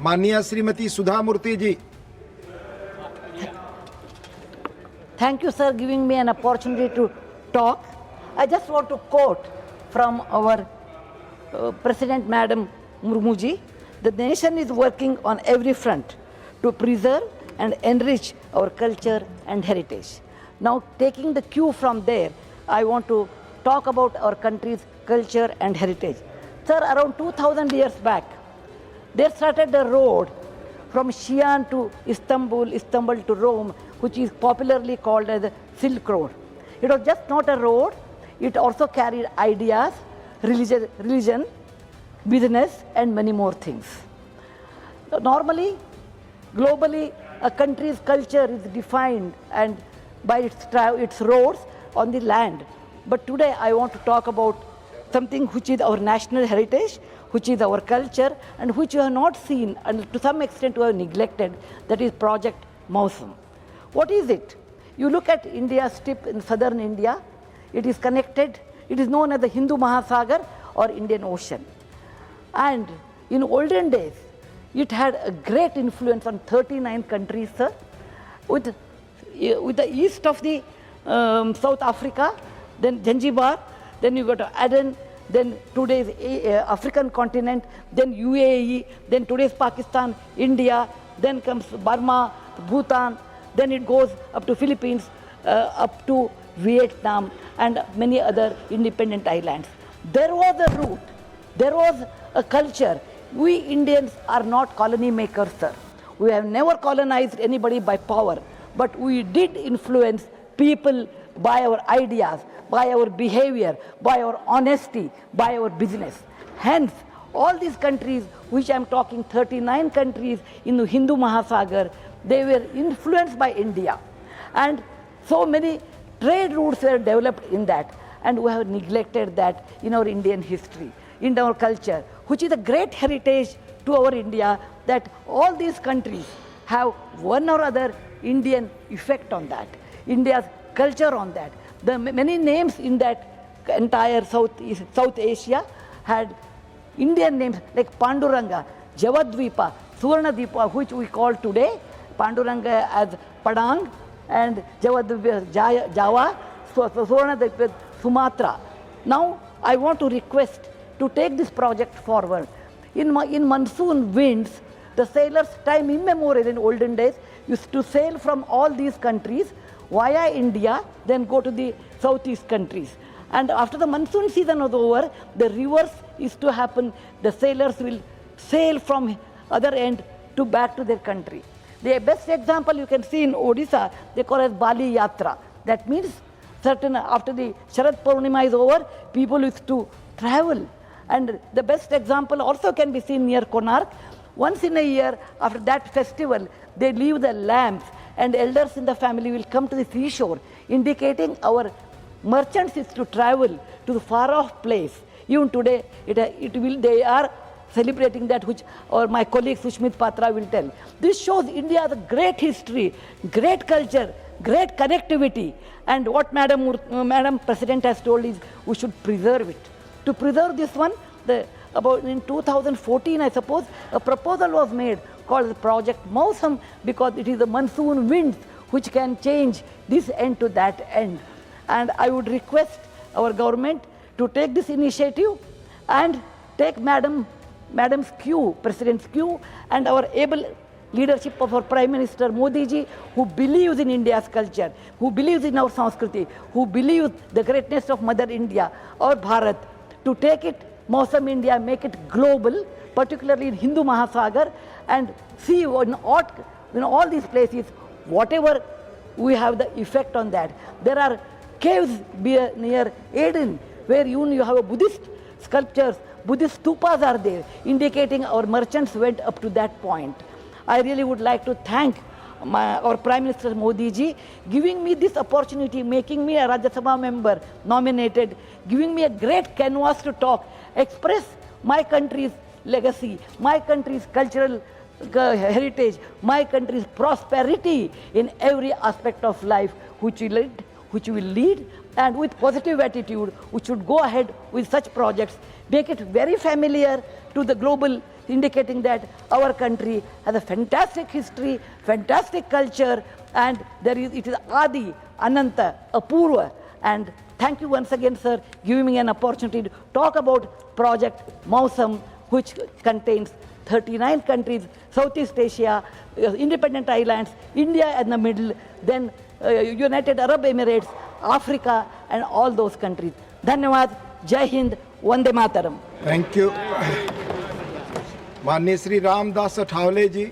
माननीय श्रीमती सुधा मूर्ति जी। Thank you, sir, giving me an opportunity to talk. I just want to quote from our President Madam Murmuji. The nation is working on every front to preserve and enrich our culture and heritage. Now, taking the cue from there, I want to talk about our country's culture and heritage. Sir, around 2000 years back, they started the road from Xi'an to Istanbul, Istanbul to Rome, which is popularly called as the Silk Road. It was just not a road, it also carried ideas, religion, business, and many more things. So normally, globally, a country's culture is defined and by its roads on the land. But today I want to talk about something which is our national heritage, which is our culture, and which you have not seen, and to some extent you have neglected, that is Project Mausam. What is it? You look at India's tip in southern India, it is connected, it is known as the Hindu Mahasagar or Indian Ocean. And in olden days, it had a great influence on 39 countries, sir. With the east of the South Africa, then Zanzibar, then you go to Aden, then today's African continent, then UAE, then today's Pakistan, India, then comes Burma, Bhutan, then it goes up to Philippines, up to Vietnam, and many other independent islands. There was a route, there was a culture. We Indians are not colony makers, sir. We have never colonized anybody by power, but we did influence people by our ideas, by our behavior, by our honesty, by our business. Hence, all these countries, which I am talking 39 countries in the Hindu Mahasagar, they were influenced by India. And so many trade routes were developed in that. And we have neglected that in our Indian history, in our culture, which is a great heritage to our India, that all these countries have one or other Indian effect on that, India's culture on that. The many names in that entire South Asia had Indian names like Panduranga, Javadvipa, Suvarnadvipa, which we call today Panduranga as Padang, and Javadvipa Java, Suvarnadvipa Sumatra. Now I want to request to take this project forward. In monsoon winds, the sailors, time immemorial in olden days, used to sail from all these countries via India, then go to the southeast countries. And after the monsoon season was over, the reverse is to happen. The sailors will sail from other end to back to their country. The best example you can see in Odisha, they call it Bali Yatra. That means certain after the Sharad Purnima is over, people used to travel. And the best example also can be seen near Konark. Once in a year, after that festival, they leave the lamps, and elders in the family will come to the seashore, indicating our merchants is to travel to the far-off place. Even today, they are celebrating that, which my colleague Sushmit Patra will tell. This shows India's great history, great culture, great connectivity, and what Madam President has told is we should preserve it. To preserve this one, about in 2014, I suppose, a proposal was made called the Project Mausam, because it is the monsoon winds which can change this end to that end. And I would request our government to take this initiative and take Madam's cue, President's cue, and our able leadership of our Prime Minister Modi ji, who believes in India's culture, who believes in our Sanskriti, who believes the greatness of Mother India or Bharat, to take it, Mausam India, make it global, particularly in Hindu Mahasagar, and see in all these places, whatever we have the effect on that. There are caves near Aden, where you have a Buddhist sculptures, Buddhist stupas are there, indicating our merchants went up to that point. I really would like to thank our Prime Minister Modi ji, giving me this opportunity, making me a Rajya Sabha member nominated, giving me a great canvas to talk, express my country's legacy, my country's cultural heritage, my country's prosperity in every aspect of life, which will lead, and with positive attitude, we should go ahead with such projects, make it very familiar to the global indicating that our country has a fantastic history, fantastic culture, and it is Adi, Ananta, Apurva. And thank you once again, sir, giving me an opportunity to talk about Project Mausam, which contains 39 countries, Southeast Asia, independent islands, India in the middle, then United Arab Emirates, Africa, and all those countries. Dhanyawad, Jai Hind, Vande Mataram. Thank you माननीय श्री रामदास अठावले जी